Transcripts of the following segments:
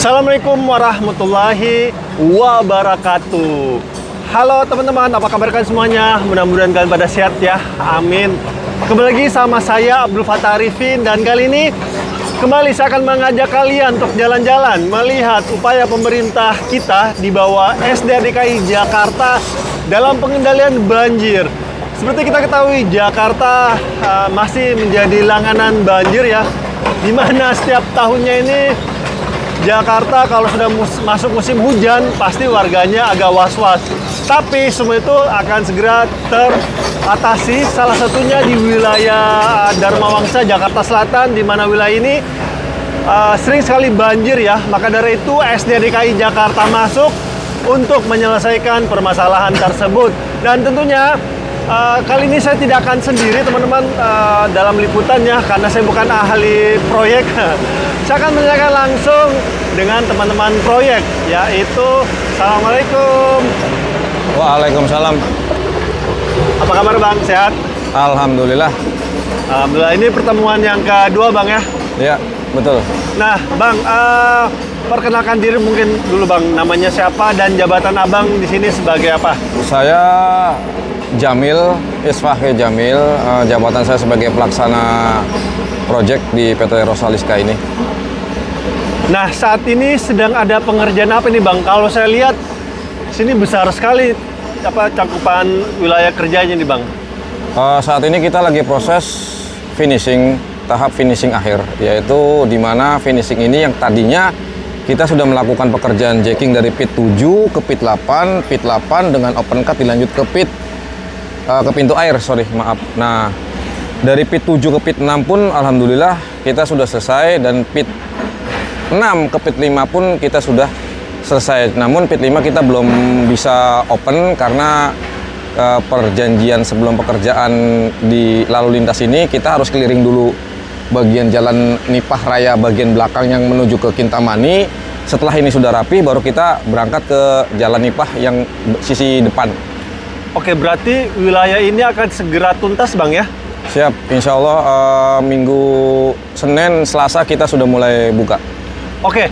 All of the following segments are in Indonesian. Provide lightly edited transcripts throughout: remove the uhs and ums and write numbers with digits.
Assalamualaikum warahmatullahi wabarakatuh. Halo teman-teman, apa kabar kalian semuanya? Mudah-mudahan kalian pada sehat ya, amin. Kembali lagi sama saya Abdul Fattah Arifin, dan kali ini kembali saya akan mengajak kalian untuk jalan-jalan melihat upaya pemerintah kita di bawah SDA DKI Jakarta dalam pengendalian banjir. Seperti kita ketahui, Jakarta masih menjadi langganan banjir ya, di mana setiap tahunnya ini Jakarta kalau sudah masuk musim hujan pasti warganya agak was-was. Tapi semua itu akan segera teratasi, salah satunya di wilayah Dharma Wangsa, Jakarta Selatan, di mana wilayah ini sering sekali banjir ya. Maka dari itu SDA DKI Jakarta masuk untuk menyelesaikan permasalahan tersebut. Dan tentunya kali ini saya tidak akan sendiri teman-teman dalam liputannya, karena saya bukan ahli proyek. Saya akan menanyakan langsung dengan teman-teman proyek, yaitu Assalamualaikum. Waalaikumsalam. Apa kabar Bang? Sehat? Alhamdulillah. Alhamdulillah. Ini pertemuan yang kedua Bang ya? Ya, betul. Nah Bang, perkenalkan diri mungkin dulu Bang. Namanya siapa dan jabatan Abang di sini sebagai apa? Saya Jamil, Isfahri Jamil, jabatan saya sebagai pelaksana proyek di PT Rosaliska ini. Nah, saat ini sedang ada pengerjaan apa nih Bang? Kalau saya lihat sini besar sekali cakupan wilayah kerjanya nih Bang. Saat ini kita lagi proses finishing, tahap finishing akhir, yaitu di mana finishing ini yang tadinya kita sudah melakukan pekerjaan jacking dari pit 7 ke pit 8, pit 8 dengan open cut dilanjut ke pintu air, maaf. Nah, dari pit 7 ke pit 6 pun alhamdulillah kita sudah selesai, dan pit 6 ke pit 5 pun kita sudah selesai. Namun pit 5 kita belum bisa open karena perjanjian sebelum pekerjaan di lalu lintas ini kita harus keliling dulu bagian jalan Nipah Raya bagian belakang yang menuju ke Kintamani. Setelah ini sudah rapi, baru kita berangkat ke jalan Nipah yang sisi depan. Oke, berarti wilayah ini akan segera tuntas Bang ya? Siap, insya Allah minggu Senin, Selasa kita sudah mulai buka. Oke,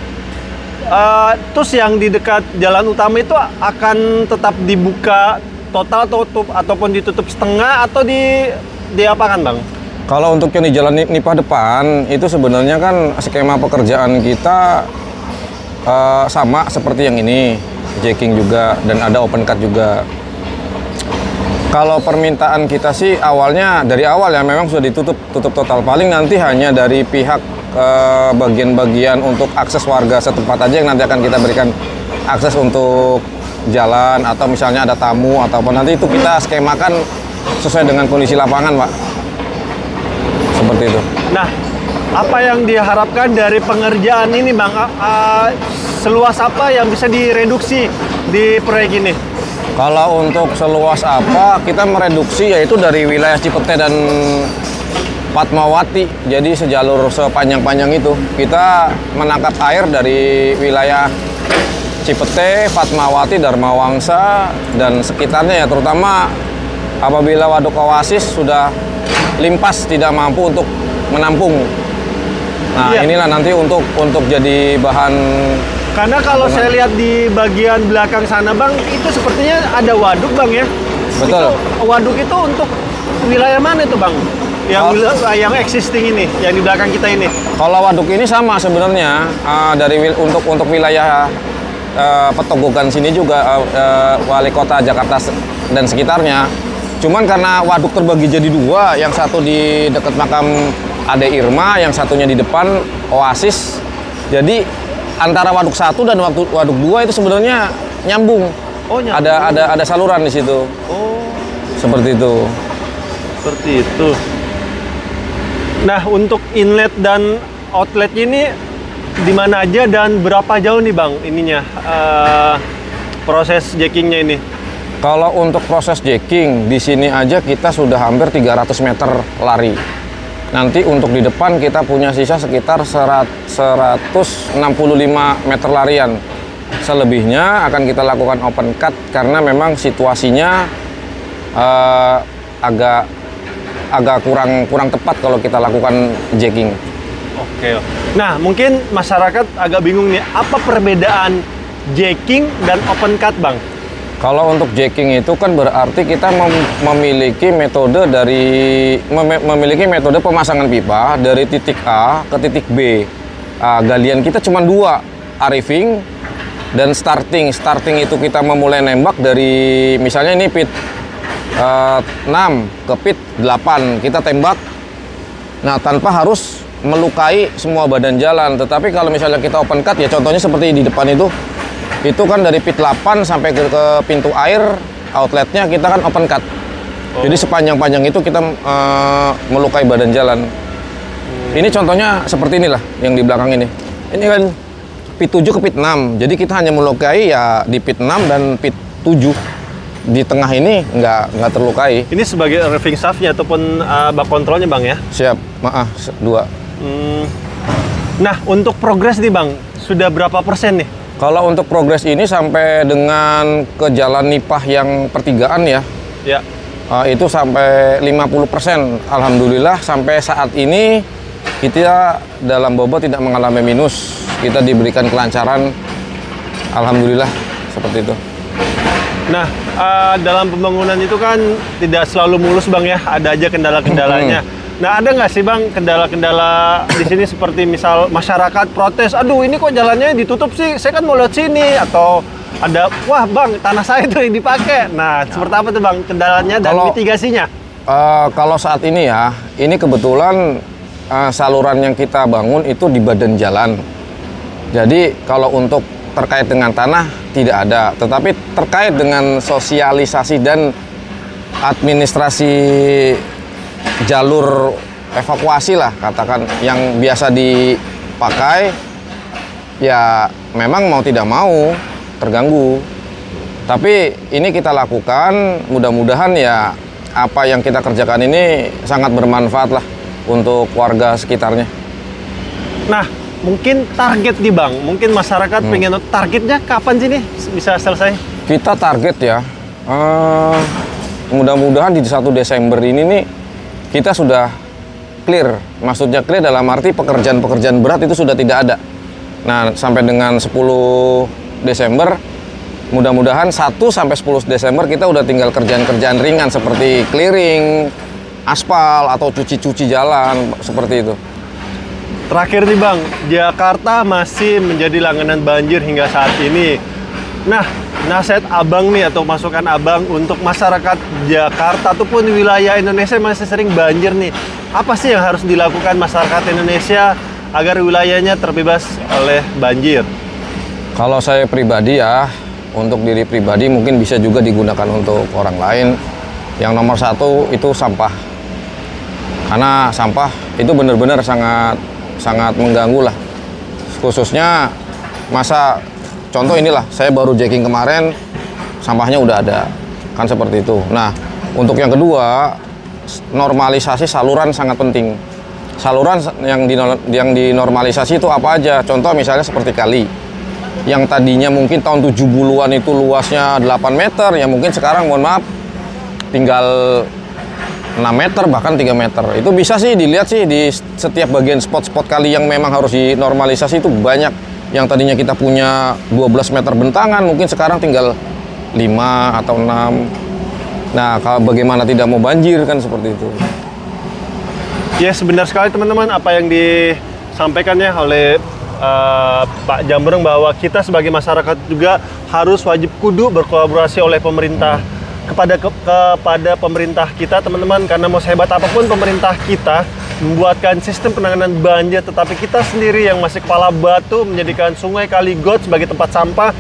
terus yang di dekat jalan utama itu akan tetap dibuka total ataupun ditutup setengah atau diapakan Bang? Kalau untuk yang di jalan Nipah depan itu sebenarnya kan skema pekerjaan kita sama seperti yang ini, jacking juga dan ada open cut juga. Kalau permintaan kita sih awalnya dari awal ya memang sudah tutup total. Paling nanti hanya dari pihak bagian-bagian untuk akses warga setempat aja yang nanti akan kita berikan akses untuk jalan, atau misalnya ada tamu ataupun nanti itu kita skemakan sesuai dengan kondisi lapangan, Pak. Seperti itu. Nah, apa yang diharapkan dari pengerjaan ini Bang? Seluas apa yang bisa direduksi di proyek ini? Kalau untuk seluas apa, kita mereduksi yaitu dari wilayah Cipete dan Fatmawati. Jadi sejalur sepanjang-panjang itu kita menangkap air dari wilayah Cipete, Fatmawati, Dharma Wangsa dan sekitarnya ya, terutama apabila waduk Oasis sudah limpas tidak mampu untuk menampung. Nah, inilah nanti untuk jadi bahan. Karena kalau saya lihat di bagian belakang sana Bang, itu sepertinya ada waduk Bang ya? Betul. Waduk itu untuk wilayah mana itu Bang? Yang existing ini, yang di belakang kita ini? Kalau waduk ini sama sebenarnya, untuk wilayah Petogogan sini juga wali kota Jakarta dan sekitarnya. Cuman karena waduk terbagi jadi dua, yang satu di dekat makam Ade Irma, yang satunya di depan Oasis. Jadi antara waduk 1 dan waduk 2 itu sebenarnya nyambung. Oh, nyambung. Ada saluran di situ. Oh. Seperti itu. Seperti itu. Nah, untuk inlet dan outlet ini di mana aja dan berapa jauh nih Bang ininya proses jackingnya ini? Kalau untuk proses jacking di sini aja kita sudah hampir 300 meter lari. Nanti untuk di depan kita punya sisa sekitar 165 meter larian. Selebihnya akan kita lakukan open cut karena memang situasinya agak kurang tepat kalau kita lakukan jacking. Oke. Nah, mungkin masyarakat agak bingung nih, apa perbedaan jacking dan open cut, Bang? Kalau untuk jacking itu kan berarti kita memiliki metode pemasangan pipa dari titik A ke titik B. Galian kita cuma dua, arriving dan starting. Starting itu kita memulai nembak dari misalnya ini pit 6 ke pit 8 kita tembak. Nah, tanpa harus melukai semua badan jalan. Tetapi kalau misalnya kita open cut ya contohnya seperti di depan itu kan dari pit 8 sampai ke pintu air outletnya kita kan open cut. Jadi sepanjang-panjang itu kita melukai badan jalan. Ini contohnya seperti inilah yang di belakang ini. Ini kan pit 7 ke pit 6. Jadi kita hanya melukai ya di pit 6 dan pit 7. Di tengah ini nggak terlukai. Ini sebagai arriving shaft-nya ataupun bak kontrolnya, Bang, ya? Siap, maaf, 2. Nah, untuk progres nih, Bang, sudah berapa persen nih? Kalau untuk progres ini sampai dengan ke jalan Nipah yang pertigaan ya, Ya. Itu sampai 50%. Alhamdulillah sampai saat ini kita dalam bobot tidak mengalami minus. Kita diberikan kelancaran, alhamdulillah seperti itu. Nah, dalam pembangunan itu kan tidak selalu mulus, Bang, ya. Ada aja kendala-kendalanya. Nah, ada nggak sih, Bang, kendala-kendala di sini seperti misal masyarakat protes, aduh ini kok jalannya ditutup sih, saya kan mau lewat sini, atau ada, wah Bang, tanah saya itu yang dipakai. Nah, seperti apa tuh, Bang, kendalanya dan mitigasinya? Kalau saat ini ya, ini kebetulan saluran yang kita bangun itu di badan jalan. Jadi kalau untuk terkait dengan tanah tidak ada, tetapi terkait dengan sosialisasi dan administrasi jalur evakuasi lah katakan yang biasa dipakai ya memang mau tidak mau terganggu. Tapi ini kita lakukan, mudah-mudahan ya apa yang kita kerjakan ini sangat bermanfaat lah untuk warga sekitarnya. Nah, mungkin target nih, Bang, mungkin masyarakat pengen targetnya kapan sih nih bisa selesai? Kita target ya, mudah-mudahan di 1 Desember ini nih kita sudah clear. Maksudnya clear dalam arti pekerjaan-pekerjaan berat itu sudah tidak ada. Nah, sampai dengan 10 Desember, mudah-mudahan 1 sampai 10 Desember kita udah tinggal kerjaan-kerjaan ringan seperti clearing, aspal, atau cuci-cuci jalan, seperti itu. Terakhir nih, Bang, Jakarta masih menjadi langganan banjir hingga saat ini. Nah, nasihat Abang nih atau masukan Abang untuk masyarakat Jakarta ataupun wilayah Indonesia masih sering banjir nih. Apa sih yang harus dilakukan masyarakat Indonesia agar wilayahnya terbebas oleh banjir? Kalau saya pribadi ya, untuk diri pribadi mungkin bisa juga digunakan untuk orang lain. Yang nomor 1 itu sampah. Karena sampah itu benar-benar sangat mengganggu lah. Khususnya masa contoh inilah, saya baru jacking kemarin, sampahnya udah ada, kan seperti itu. Nah, untuk yang kedua, normalisasi saluran sangat penting. Saluran yang dinormalisasi itu apa aja? Contoh misalnya seperti kali, yang tadinya mungkin tahun 70-an itu luasnya 8 meter, ya mungkin sekarang mohon maaf, tinggal 6 meter, bahkan 3 meter. Itu bisa sih dilihat sih di setiap bagian spot-spot kali yang memang harus dinormalisasi itu banyak. Yang tadinya kita punya 12 meter bentangan, mungkin sekarang tinggal 5 atau 6. Nah, kalau bagaimana tidak mau banjir kan seperti itu. Ya, sebentar sekali teman-teman apa yang disampaikannya oleh Pak Jambreng, bahwa kita sebagai masyarakat juga harus wajib kudu berkolaborasi oleh pemerintah kepada pemerintah kita, teman-teman, karena mau sehebat apapun pemerintah kita membuatkan sistem penanganan banjir, tetapi kita sendiri yang masih kepala batu menjadikan sungai, kali, got sebagai tempat sampah,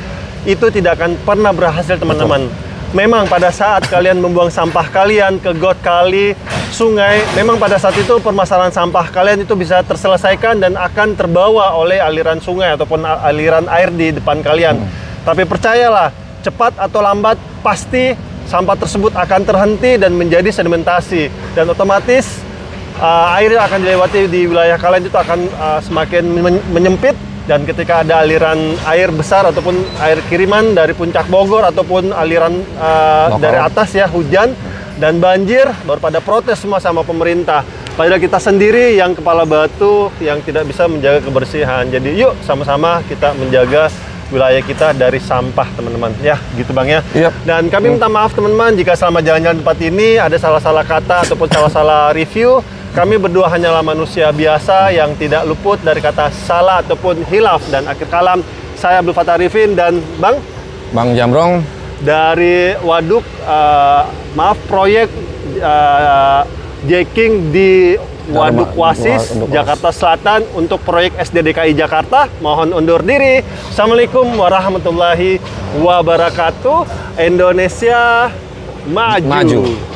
itu tidak akan pernah berhasil, teman-teman. Memang pada saat kalian membuang sampah kalian ke got, kali, sungai, memang pada saat itu permasalahan sampah kalian itu bisa terselesaikan dan akan terbawa oleh aliran sungai ataupun aliran air di depan kalian. Tapi percayalah, cepat atau lambat pasti sampah tersebut akan terhenti dan menjadi sedimentasi, dan otomatis air yang akan dilewati di wilayah kalian itu akan semakin menyempit. Dan ketika ada aliran air besar ataupun air kiriman dari puncak Bogor ataupun aliran dari atas ya, hujan dan banjir, baru pada protes semua sama pemerintah. pada kita sendiri yang kepala batu yang tidak bisa menjaga kebersihan. Jadi yuk sama-sama kita menjaga wilayah kita dari sampah, teman-teman. Ya, gitu Bang ya. Yep. Dan kami minta maaf teman-teman jika selama jalan-jalan tempat ini ada salah-salah kata ataupun salah-salah review. Kami berdua hanyalah manusia biasa yang tidak luput dari kata salah ataupun hilaf. Dan akhir kalam, saya Abdul Fattah Arifin dan Bang Jamrong dari Waduk, proyek jacking di Waduk Wasis, Jakarta Selatan untuk proyek SDDKI Jakarta. Mohon undur diri. Assalamualaikum warahmatullahi wabarakatuh. Indonesia maju.